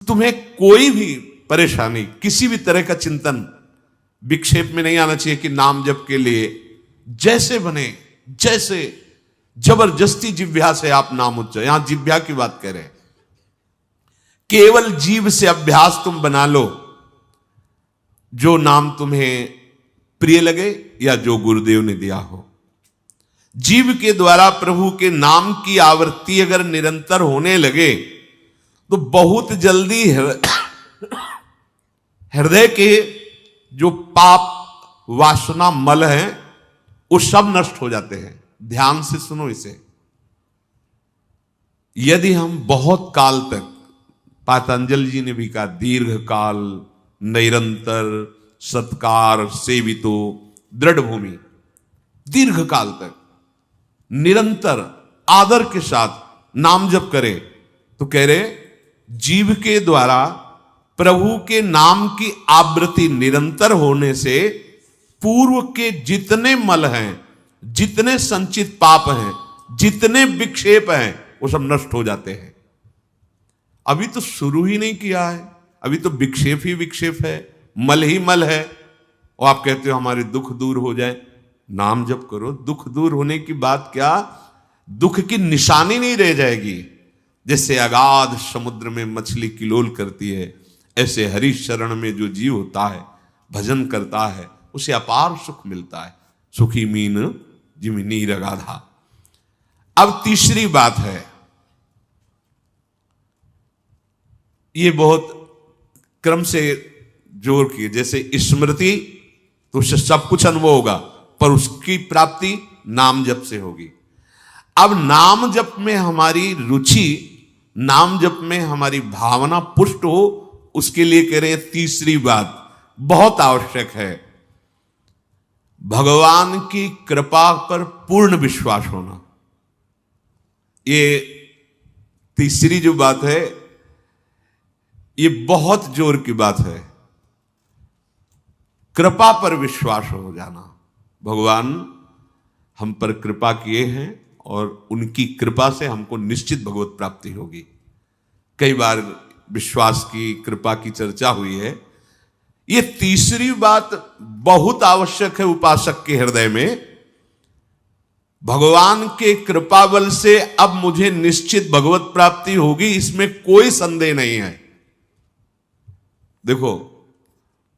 तुम्हें कोई भी परेशानी, किसी भी तरह का चिंतन विक्षेप में नहीं आना चाहिए कि नाम जप के लिए जैसे बने, जैसे जबरदस्ती जिह्वा से आप नाम उच्चारण, यहां जिह्वा की बात कह रहे हैं, केवल जीव से अभ्यास तुम बना लो, जो नाम तुम्हें प्रिय लगे या जो गुरुदेव ने दिया हो। जीव के द्वारा प्रभु के नाम की आवृत्ति अगर निरंतर होने लगे तो बहुत जल्दी हृदय के जो पाप वासना मल हैं वो सब नष्ट हो जाते हैं। ध्यान से सुनो इसे। यदि हम बहुत काल तक, पातंजलि जी ने भी कहा, दीर्घ काल निरंतर सत्कार सेवितो दृढ़ भूमि, दीर्घ काल तक निरंतर आदर के साथ नाम जप करे, तो कह रहे जीव के द्वारा प्रभु के नाम की आवृत्ति निरंतर होने से पूर्व के जितने मल हैं, जितने संचित पाप हैं, जितने विक्षेप हैं, वो सब नष्ट हो जाते हैं। अभी तो शुरू ही नहीं किया है, अभी तो विक्षेप ही विक्षेप है, मल ही मल है, और आप कहते हो हमारे दुख दूर हो जाए। नाम जप करो, दुख दूर होने की बात क्या, दुख की निशानी नहीं रह जाएगी। जैसे अगाध समुद्र में मछली किलोल करती है, ऐसे हरि शरण में जो जीव होता है, भजन करता है, उसे अपार सुख मिलता है। सुखी मीन जिमि नीर अगाधा। अब तीसरी बात है, ये बहुत क्रम से जोर की, जैसे स्मृति तो उससे सब कुछ अनुभव होगा, पर उसकी प्राप्ति नाम जप से होगी। अब नाम जप में हमारी रुचि, नाम जप में हमारी भावना पुष्ट हो, उसके लिए कह रहे हैं तीसरी बात बहुत आवश्यक है, भगवान की कृपा पर पूर्ण विश्वास होना। ये तीसरी जो बात है, ये बहुत जोर की बात है, कृपा पर विश्वास हो जाना। भगवान हम पर कृपा किए हैं और उनकी कृपा से हमको निश्चित भगवत प्राप्ति होगी। कई बार विश्वास की, कृपा की चर्चा हुई है। ये तीसरी बात बहुत आवश्यक है उपासक के हृदय में, भगवान के कृपा बल से अब मुझे निश्चित भगवत प्राप्ति होगी, इसमें कोई संदेह नहीं है। देखो,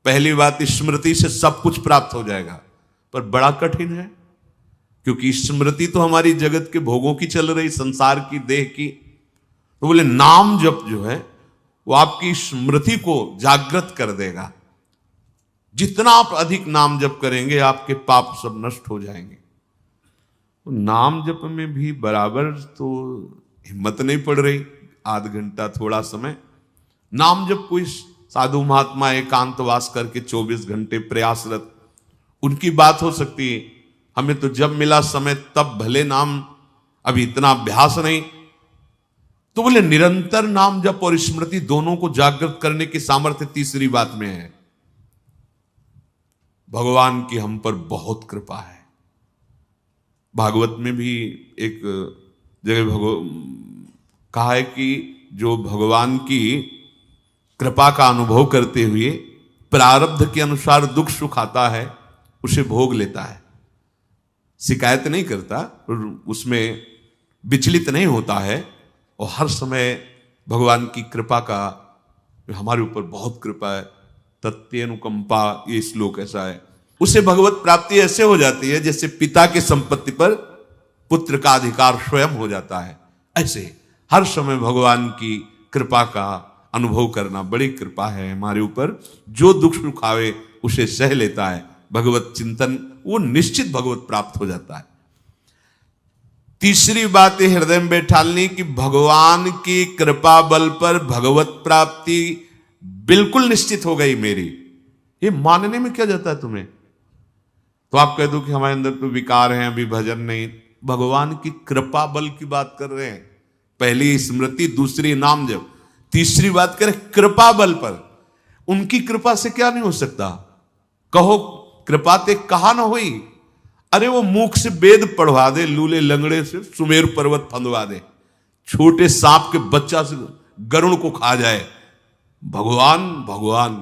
पहली बात, स्मृति से सब कुछ प्राप्त हो जाएगा, पर बड़ा कठिन है, क्योंकि स्मृति तो हमारी जगत के भोगों की चल रही, संसार की, देह की। तो बोले नाम जप जो है वो आपकी स्मृति को जागृत कर देगा। जितना आप अधिक नाम जप करेंगे, आपके पाप सब नष्ट हो जाएंगे। तो नाम जप में भी बराबर तो हिम्मत नहीं पड़ रही, आध घंटा थोड़ा समय। नाम जप कोई साधु महात्मा एकांतवास करके 24 घंटे प्रयासरत, उनकी बात हो सकती है। हमें तो जब मिला समय तब भले नाम, अभी इतना अभ्यास नहीं। तो बोले निरंतर नाम जप और स्मृति दोनों को जागृत करने की सामर्थ्य तीसरी बात में है। भगवान की हम पर बहुत कृपा है। भागवत में भी एक जगह कहा है कि जो भगवान की कृपा का अनुभव करते हुए प्रारब्ध के अनुसार दुख सुख आता है, उसे भोग लेता है, शिकायत नहीं करता, उसमें विचलित नहीं होता है, और हर समय भगवान की कृपा का, हमारे ऊपर बहुत कृपा है, तत्यनुकंपा, ये श्लोक ऐसा है। उसे भगवत प्राप्ति ऐसे हो जाती है जैसे पिता की संपत्ति पर पुत्र का अधिकार स्वयं हो जाता है। ऐसे हर समय भगवान की कृपा का अनुभव करना बड़ी कृपा है हमारे ऊपर। जो दुख सुख आवे उसे सह लेता है, भगवत चिंतन, वो निश्चित भगवत प्राप्त हो जाता है। तीसरी बात है हृदय में बैठालनी कि भगवान की कृपा बल पर भगवत प्राप्ति बिल्कुल निश्चित हो गई मेरी। ये मानने में क्या जाता है तुम्हें? तो आप कह दो कि हमारे अंदर तो विकार हैं, अभी भजन नहीं। भगवान की कृपा बल की बात कर रहे हैं। पहली स्मृति, दूसरी नाम जप, तीसरी बात करें कृपा बल पर। उनकी कृपा से क्या नहीं हो सकता? कहो कृपा ते कहा ना हुई। अरे वो मुख से वेद पढ़वा दे, लूले लंगड़े से सुमेर पर्वत फंदवा दे, छोटे सांप के बच्चा से गरुड़ को खा जाए, भगवान भगवान।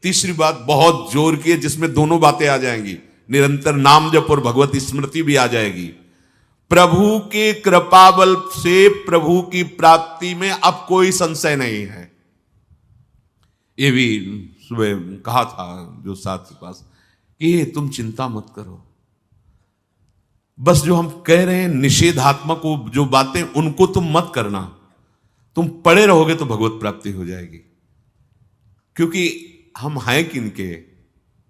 तीसरी बात बहुत जोर की है, जिसमें दोनों बातें आ जाएंगी, निरंतर नाम जप और भगवत स्मृति भी आ जाएगी। प्रभु के कृपा बल से प्रभु की प्राप्ति में अब कोई संशय नहीं है। ये भी सुबह कहा था जो साथ के पास कि तुम चिंता मत करो, बस जो हम कह रहे हैं निषेधात्मक जो बातें उनको तुम मत करना, तुम पड़े रहोगे तो भगवत प्राप्ति हो जाएगी। क्योंकि हम हैं किनके?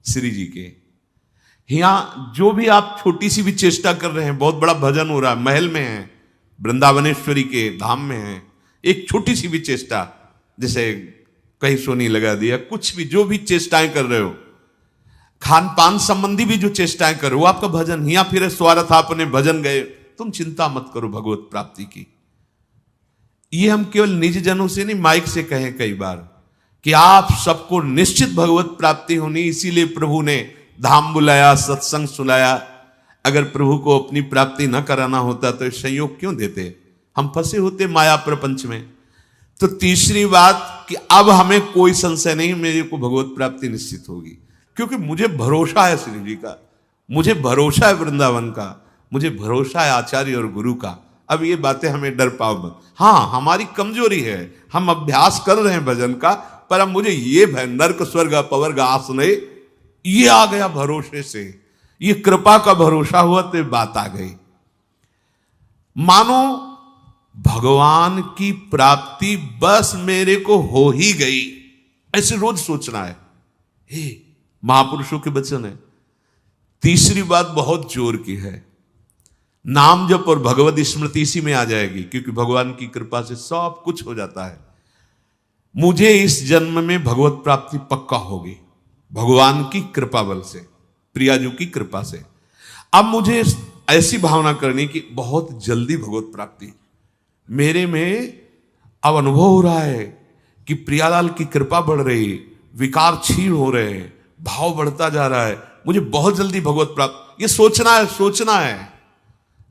श्री जी के। यहां जो भी आप छोटी सी भी चेष्टा कर रहे हैं, बहुत बड़ा भजन हो रहा है, महल में है, वृंदावनेश्वरी के धाम में है, एक छोटी सी भी चेष्टा, जैसे कहीं सोनी लगा दिया, कुछ भी जो भी चेष्टाएं कर रहे हो, खान पान संबंधी भी जो चेष्टाएं कर रहे हो, आपका भजन या फिर स्वार्थ अपने भजन गए, तुम चिंता मत करो भगवत प्राप्ति की। ये हम केवल निज जनों से नहीं, माइक से कहें कई बार कि आप सबको निश्चित भगवत प्राप्ति होनी, इसीलिए प्रभु ने धाम बुलाया, सत्संग सुनाया। अगर प्रभु को अपनी प्राप्ति न कराना होता तो संयोग क्यों देते? हम फंसे होते माया प्रपंच में। तो तीसरी बात कि अब हमें कोई संशय नहीं, मेरे को भगवत प्राप्ति निश्चित होगी, क्योंकि मुझे भरोसा है श्री जी का, मुझे भरोसा है वृंदावन का, मुझे भरोसा है आचार्य और गुरु का। अब ये बातें हमें डर पाओ मत। हाँ, हमारी कमजोरी है, हम अभ्यास कर रहे हैं भजन का, पर अब मुझे ये भय नर्क स्वर्ग अपवर्ग आसने ये आ गया भरोसे से, ये कृपा का भरोसा हुआ तो बात आ गई। मानो भगवान की प्राप्ति बस मेरे को हो ही गई, ऐसे रोज सोचना है। हे महापुरुषों के वचन है। तीसरी बात बहुत जोर की है, नाम जप और भगवत स्मृति इसी में आ जाएगी, क्योंकि भगवान की कृपा से सब कुछ हो जाता है। मुझे इस जन्म में भगवत प्राप्ति पक्का होगी, भगवान की कृपा बल से, प्रियाजू की कृपा से। अब मुझे ऐसी भावना करनी कि बहुत जल्दी भगवत प्राप्ति मेरे में अब अनुभव हो रहा है कि प्रियालाल की कृपा बढ़ रही, विकार क्षीण हो रहे हैं, भाव बढ़ता जा रहा है, मुझे बहुत जल्दी भगवत प्राप्त, ये सोचना है, सोचना है।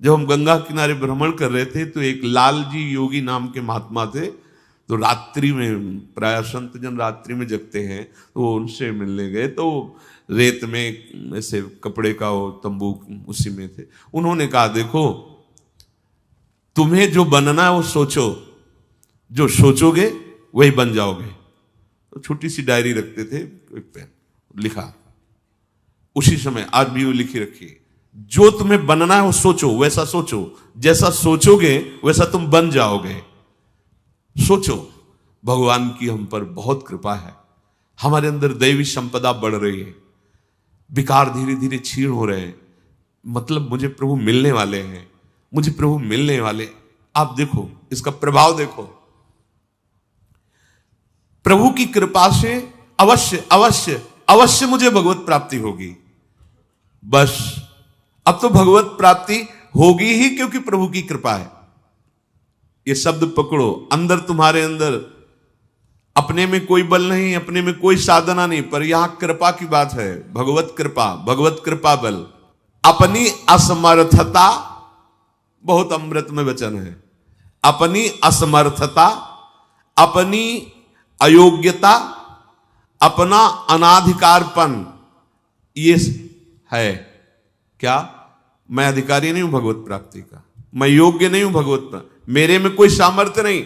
जब हम गंगा किनारे भ्रमण कर रहे थे तो एक लाल जी योगी नाम के महात्मा थे, तो रात्रि में, प्राय संत जन रात्रि में जगते हैं, तो उनसे मिलने गए, तो रेत में ऐसे कपड़े का वो तंबू उसी में थे। उन्होंने कहा देखो तुम्हें जो बनना है वो सोचो, जो सोचोगे वही बन जाओगे। तो छोटी सी डायरी रखते थे, एक पेन लिखा, उसी समय आज भी वो लिखी रखी, जो तुम्हें बनना है वो सोचो, वैसा सोचो, जैसा सोचोगे वैसा तुम बन जाओगे। सोचो, भगवान की हम पर बहुत कृपा है, हमारे अंदर दैवी संपदा बढ़ रही है, विकार धीरे धीरे क्षीण हो रहे हैं, मतलब मुझे प्रभु मिलने वाले हैं, मुझे प्रभु मिलने वाले। आप देखो इसका प्रभाव देखो, प्रभु की कृपा से अवश्य अवश्य अवश्य मुझे भगवत प्राप्ति होगी। बस अब तो भगवत प्राप्ति होगी ही, क्योंकि प्रभु की कृपा है। ये शब्द पकड़ो, अंदर तुम्हारे अंदर अपने में कोई बल नहीं, अपने में कोई साधना नहीं, पर यहां कृपा की बात है, भगवत कृपा, भगवत कृपा बल। अपनी असमर्थता, बहुत अमृत में वचन है, अपनी असमर्थता, अपनी अयोग्यता, अपना अनाधिकारपन, ये है क्या? मैं अधिकारी नहीं हूं भगवत प्राप्ति का, मैं योग्य नहीं हूं भगवत प्राप्ति, मेरे में कोई सामर्थ्य नहीं,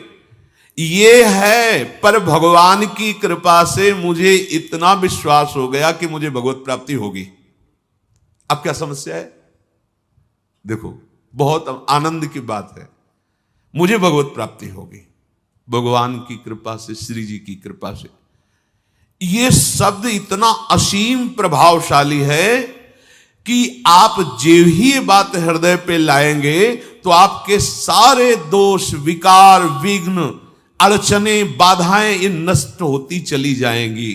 ये है। पर भगवान की कृपा से मुझे इतना विश्वास हो गया कि मुझे भगवत प्राप्ति होगी। अब क्या समस्या है? देखो बहुत आनंद की बात है, मुझे भगवत प्राप्ति होगी भगवान की कृपा से, श्री जी की कृपा से। ये शब्द इतना असीम प्रभावशाली है कि आप जो ही बात हृदय पे लाएंगे तो आपके सारे दोष, विकार, विघ्न, अड़चने, बाधाएं ये नष्ट होती चली जाएंगी।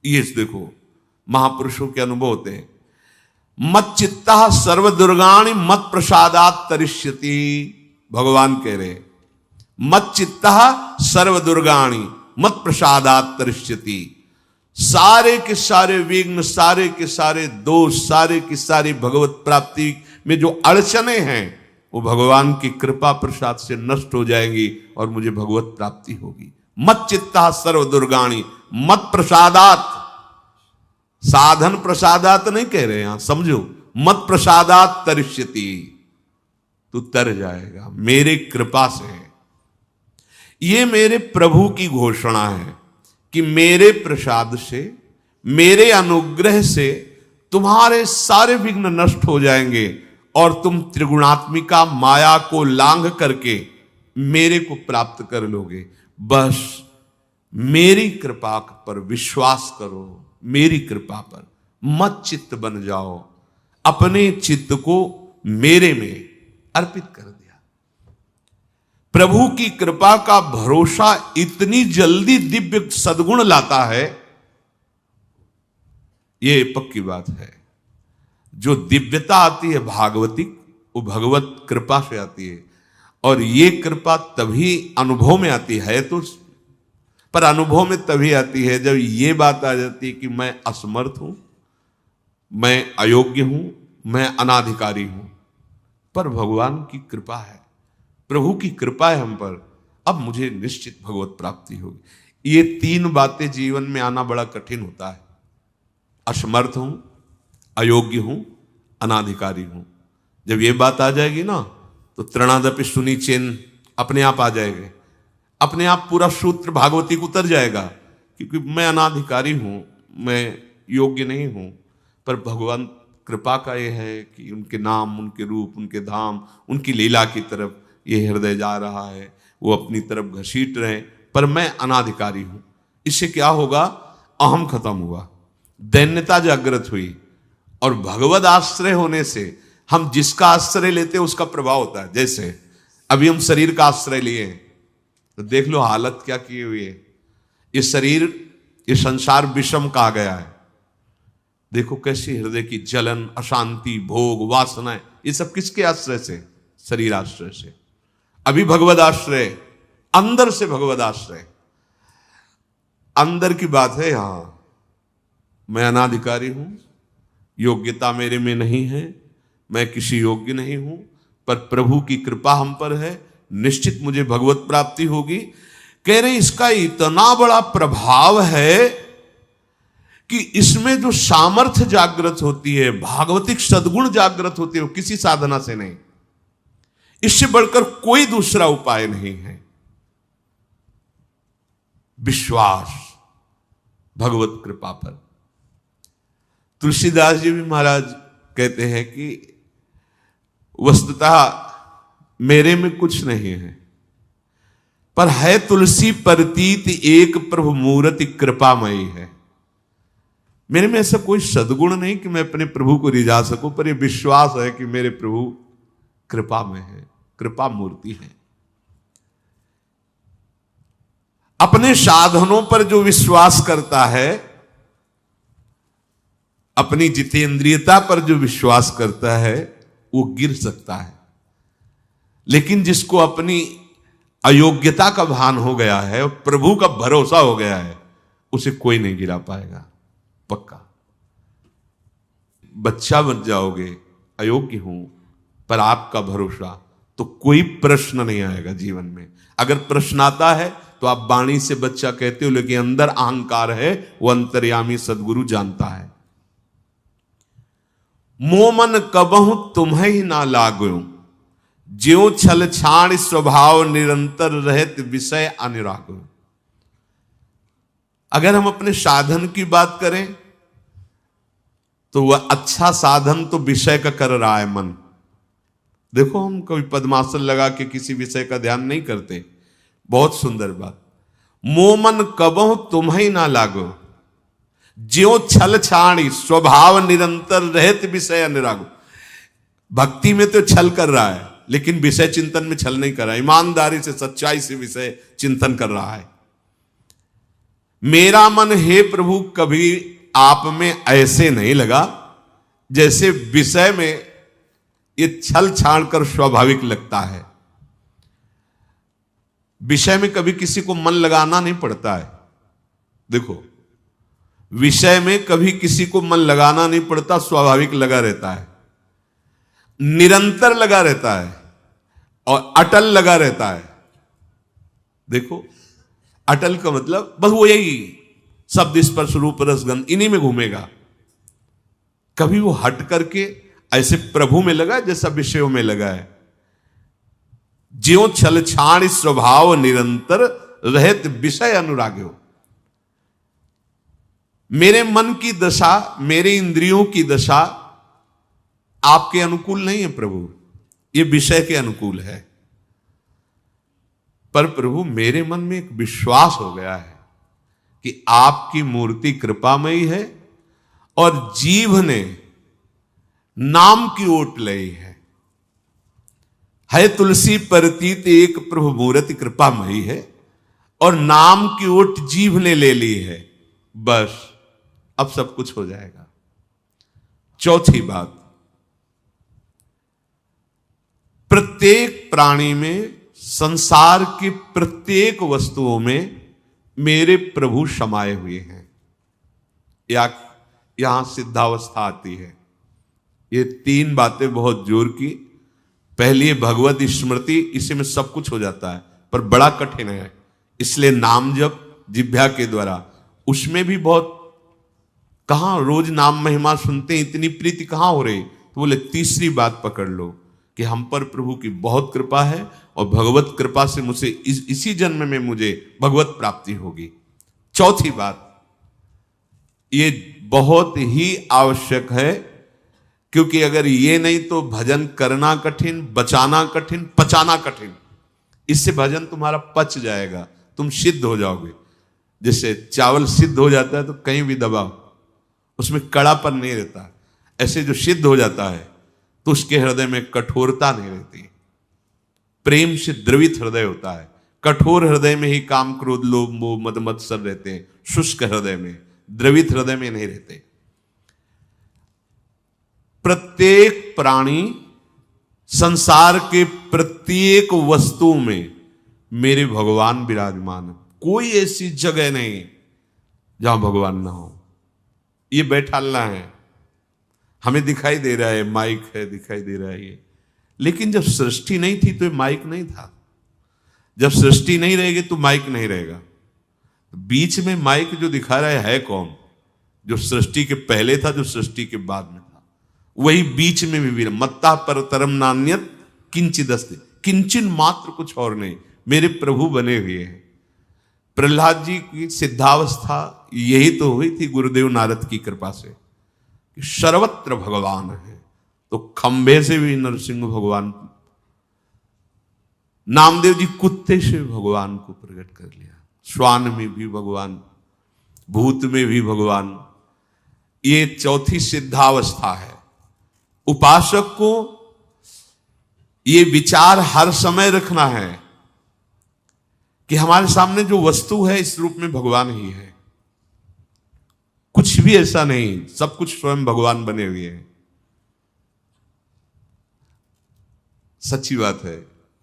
ये देखो महापुरुषों के अनुभव होते हैं। मत चित्ता सर्व दुर्गाणि मत प्रसादात तरिष्यति, भगवान कह रहे मत चित्ता सर्व दुर्गाणि मत प्रसादात तरिष्यति। सारे के सारे विघ्न, सारे के सारे दोष, सारे की सारी भगवत प्राप्ति में जो अड़चने हैं वो भगवान की कृपा प्रसाद से नष्ट हो जाएंगी और मुझे भगवत प्राप्ति होगी। मत चित्ता सर्व दुर्गाणी मत प्रसादात, साधन प्रसादात नहीं कह रहे यहां, समझो, मत प्रसादात तरिष्यति, तू तर जाएगा मेरे कृपा से। ये मेरे प्रभु की घोषणा है कि मेरे प्रसाद से, मेरे अनुग्रह से तुम्हारे सारे विघ्न नष्ट हो जाएंगे और तुम त्रिगुणात्मिका माया को लांघ करके मेरे को प्राप्त कर लोगे। बस मेरी कृपा पर विश्वास करो, मेरी कृपा पर मत चित्त बन जाओ। अपने चित्त को मेरे में अर्पित कर दिया। प्रभु की कृपा का भरोसा इतनी जल्दी दिव्य सद्गुण लाता है, ये पक्की बात है। जो दिव्यता आती है भागवतिक, वो भगवत कृपा से आती है, और ये कृपा तभी अनुभव में आती है तो, पर अनुभव में तभी आती है जब ये बात आ जाती है कि मैं असमर्थ हूं, मैं अयोग्य हूं, मैं अनाधिकारी हूं। पर भगवान की कृपा है, प्रभु की कृपा है हम पर, अब मुझे निश्चित भगवत प्राप्ति होगी। ये तीन बातें जीवन में आना बड़ा कठिन होता है। असमर्थ हूं, अयोग्य हूं, अनाधिकारी हूं। जब ये बात आ जाएगी ना तो तृणादपि सुनी चिन्ह अपने आप आ जाएंगे, अपने आप पूरा सूत्र भागवती को उतर जाएगा, क्योंकि मैं अनाधिकारी हूं, मैं योग्य नहीं हूं। पर भगवान कृपा का ये है कि उनके नाम, उनके रूप, उनके धाम, उनकी लीला की तरफ ये हृदय जा रहा है, वो अपनी तरफ घसीट रहे, पर मैं अनाधिकारी हूं। इससे क्या होगा? अहम खत्म हुआ, दैन्यता जागृत हुई, और भगवद आश्रय होने से हम जिसका आश्रय लेते हैं उसका प्रभाव होता है। जैसे अभी हम शरीर का आश्रय लिए हैं तो देख लो हालत क्या की हुई है। ये शरीर, ये संसार विषम कहा गया है। देखो कैसी हृदय की जलन, अशांति, भोग, वासनाएं, ये सब किसके आश्रय से? शरीर आश्रय से। अभी भगवद आश्रय, अंदर से भगवद आश्रय, अंदर की बात है। यहां मैं अनाधिकारी हूं, योग्यता मेरे में नहीं है, मैं किसी योग्य नहीं हूं, पर प्रभु की कृपा हम पर है, निश्चित मुझे भगवत प्राप्ति होगी। कह रहे इसका इतना बड़ा प्रभाव है कि इसमें जो सामर्थ्य जागृत होती है, भागवतिक सद्गुण जागृत होती है, वो किसी साधना से नहीं, इससे बढ़कर कोई दूसरा उपाय नहीं है। विश्वास भगवत कृपा पर। तुलसीदास जी भी महाराज कहते हैं कि वस्तुतः मेरे में कुछ नहीं है, पर है तुलसी प्रतीत एक प्रभु मूर्ति कृपामयी है। मेरे में ऐसा कोई सद्गुण नहीं कि मैं अपने प्रभु को रिझा सकूं, पर यह विश्वास है कि मेरे प्रभु कृपा में है, कृपा मूर्ति है। अपने साधनों पर जो विश्वास करता है, अपनी जितेंद्रियता पर जो विश्वास करता है, वो गिर सकता है। लेकिन जिसको अपनी अयोग्यता का भान हो गया है और प्रभु का भरोसा हो गया है, उसे कोई नहीं गिरा पाएगा, पक्का। बच्चा बन जाओगे, अयोग्य हूं, पर आपका भरोसा, तो कोई प्रश्न नहीं आएगा जीवन में। अगर प्रश्न आता है तो आप वाणी से बच्चा कहते हो, लेकिन अंदर अहंकार है, वो अंतर्यामी सदगुरु जानता है। मोमन कबहु तुम्हें ही ना लागो, ज्यों छल छाण स्वभाव निरंतर रहत विषय अनुरागो। अगर हम अपने साधन की बात करें तो वह अच्छा साधन तो विषय का कर रहा है मन। देखो हम कभी पद्मासन लगा के किसी विषय का ध्यान नहीं करते, बहुत सुंदर बात। मोमन कबहु तुम्हें ना लागो, ज्यों छल छाणी स्वभाव निरंतर रहत विषय अनुरागो। भक्ति में तो छल कर रहा है, लेकिन विषय चिंतन में छल नहीं कर रहा है, ईमानदारी से, सच्चाई से विषय चिंतन कर रहा है। मेरा मन हे प्रभु कभी आप में ऐसे नहीं लगा जैसे विषय में ये छल छाड़ कर स्वाभाविक लगता है। विषय में कभी किसी को मन लगाना नहीं पड़ता है। देखो, विषय में कभी किसी को मन लगाना नहीं पड़ता, स्वाभाविक लगा रहता है, निरंतर लगा रहता है। और अटल लगा रहता है। देखो, अटल का मतलब बस वो यही शब्द स्पर्श रूप रसगंध इन्हीं में घूमेगा। कभी वो हट करके ऐसे प्रभु में लगा जैसा विषयों में लगा है। ज्यों छल छाण स्वभाव निरंतर रहत विषय अनुराग्यो। मेरे मन की दशा, मेरे इंद्रियों की दशा आपके अनुकूल नहीं है प्रभु, ये विषय के अनुकूल है। पर प्रभु मेरे मन में एक विश्वास हो गया है कि आपकी मूर्ति कृपामयी है और जीव ने नाम की ओट ली है तुलसी परतीत एक प्रभु मूर्ति कृपामयी है और नाम की ओट जीव ने ले ली है। बस अब सब कुछ हो जाएगा। चौथी बात, प्रत्येक प्राणी में, संसार की प्रत्येक वस्तुओं में मेरे प्रभु समाये हुए हैं। यहां सिद्धावस्था आती है। ये तीन बातें बहुत जोर की। पहली है भगवत स्मृति, इसी में सब कुछ हो जाता है, पर बड़ा कठिन है। इसलिए नाम जप जिह्वा के द्वारा, उसमें भी बहुत, कहां रोज नाम महिमा सुनते हैं, इतनी प्रीति कहां हो रही। तो बोले तीसरी बात पकड़ लो कि हम पर प्रभु की बहुत कृपा है और भगवत कृपा से मुझे इसी जन्म में मुझे भगवत प्राप्ति होगी। चौथी बात, ये बहुत ही आवश्यक है, क्योंकि अगर ये नहीं तो भजन करना कठिन, बचाना कठिन, पचाना कठिन। इससे भजन तुम्हारा पच जाएगा, तुम सिद्ध हो जाओगे। जैसे चावल सिद्ध हो जाता है तो कहीं भी दबाओ, उसमें कड़ापन नहीं रहता। ऐसे जो सिद्ध हो जाता है तो उसके हृदय में कठोरता नहीं रहती। प्रेम से द्रवित हृदय होता है। कठोर हृदय में ही काम क्रोध लोभ मोह मद मत्सर रहते हैं, शुष्क हृदय में, द्रवित हृदय में नहीं रहते। प्रत्येक प्राणी, संसार के प्रत्येक वस्तु में मेरे भगवान विराजमान है। कोई ऐसी जगह नहीं जहां भगवान ना हो। ये बैठालना है, हमें दिखाई दे रहा है, माइक है, दिखाई दे रहा है ये, लेकिन जब सृष्टि नहीं थी तो ये माइक नहीं था। जब सृष्टि नहीं रहेगी तो माइक नहीं रहेगा। बीच में माइक जो दिखा रहा है कौन? जो सृष्टि के पहले था, जो सृष्टि के बाद में था, वही बीच में भी मत्ता पर तरम नान्यत किंचिदस्ति, किंचन मात्र कुछ और नहीं, मेरे प्रभु बने हुए हैं। प्रहलाद जी की सिद्धावस्था यही तो हुई थी गुरुदेव नारद की कृपा से कि सर्वत्र भगवान है। तो खंबे से भी नरसिंह भगवान, नामदेव जी कुत्ते से भगवान को प्रकट कर लिया, श्वान में भी भगवान, भूत में भी भगवान। ये चौथी सिद्धावस्था है। उपासक को ये विचार हर समय रखना है कि हमारे सामने जो वस्तु है इस रूप में भगवान ही है, कुछ भी ऐसा नहीं, सब कुछ स्वयं भगवान बने हुए हैं। सच्ची बात है,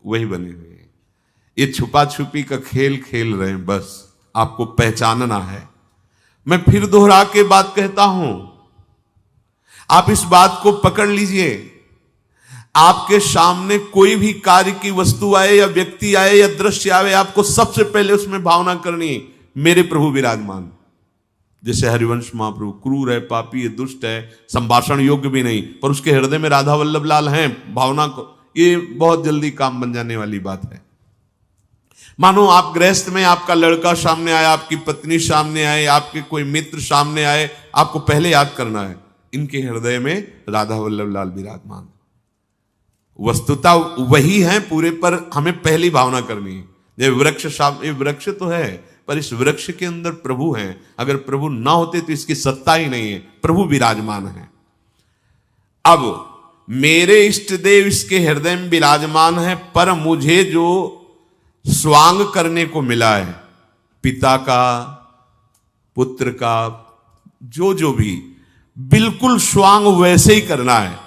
वही बने हुए हैं। ये छुपा छुपी का खेल खेल रहे हैं, बस आपको पहचानना है। मैं फिर दोहरा के बात कहता हूं, आप इस बात को पकड़ लीजिए। आपके सामने कोई भी कार्य की वस्तु आए या व्यक्ति आए या दृश्य आए, आपको सबसे पहले उसमें भावना करनी, मेरे प्रभु विराजमान। जैसे हरिवंश महाप्रभु क्रूर है, पापी है, दुष्ट है, संभाषण योग्य भी नहीं, पर उसके हृदय में राधा वल्लभ लाल हैं, भावना को, ये बहुत जल्दी काम बन जाने वाली बात है। मानो आप गृहस्थ में, आपका लड़का सामने आया, आपकी पत्नी सामने आए, आपके कोई मित्र सामने आए, आपको पहले याद करना है इनके हृदय में राधा वल्लभ लाल विराजमान। वस्तुता वही है पूरे, पर हमें पहली भावना करनी है। ये वृक्ष ये वृक्ष तो है, पर इस वृक्ष के अंदर प्रभु हैं। अगर प्रभु ना होते तो इसकी सत्ता ही नहीं है, प्रभु विराजमान है। अब मेरे इष्ट देव इसके हृदय में विराजमान है, पर मुझे जो स्वांग करने को मिला है, पिता का, पुत्र का, जो भी, बिल्कुल स्वांग वैसे ही करना है।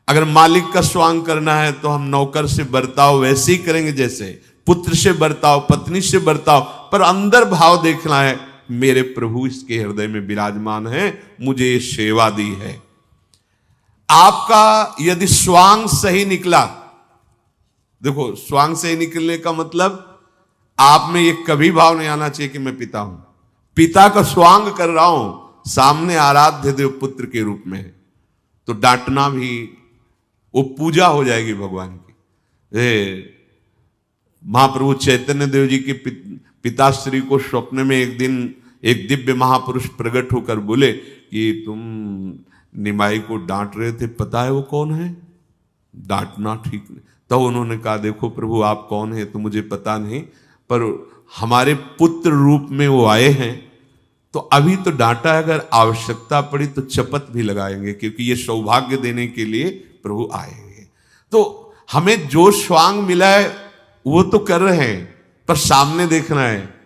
अगर मालिक का स्वांग करना है तो हम नौकर से बर्ताव वैसे ही करेंगे, जैसे पुत्र से बर्ताव, पत्नी से बर्ताव, पर अंदर भाव देखना है, मेरे प्रभु इसके हृदय में विराजमान है, मुझे ये सेवा दी है। आपका यदि स्वांग सही निकला देखो, स्वांग से निकलने का मतलब आप में ये कभी भाव नहीं आना चाहिए कि मैं पिता हूं। पिता का स्वांग कर रहा हूं, सामने आराध्य देव पुत्र के रूप में है, तो डांटना भी वो पूजा हो जाएगी भगवान की। महाप्रभु चैतन्य देव जी के पिताश्री को स्वप्न में एक दिन एक दिव्य महापुरुष प्रकट होकर बोले कि तुम निमाई को डांट रहे थे, पता है वो कौन है? डांटना ठीक नहीं। तो उन्होंने कहा, देखो प्रभु आप कौन है तो मुझे पता नहीं, पर हमारे पुत्र रूप में वो आए हैं, तो अभी तो डांटा, अगर आवश्यकता पड़ी तो चपत भी लगाएंगे, क्योंकि ये सौभाग्य देने के लिए प्रभु आएंगे। तो हमें जो स्वांग मिला है वो तो कर रहे हैं, पर सामने देखना है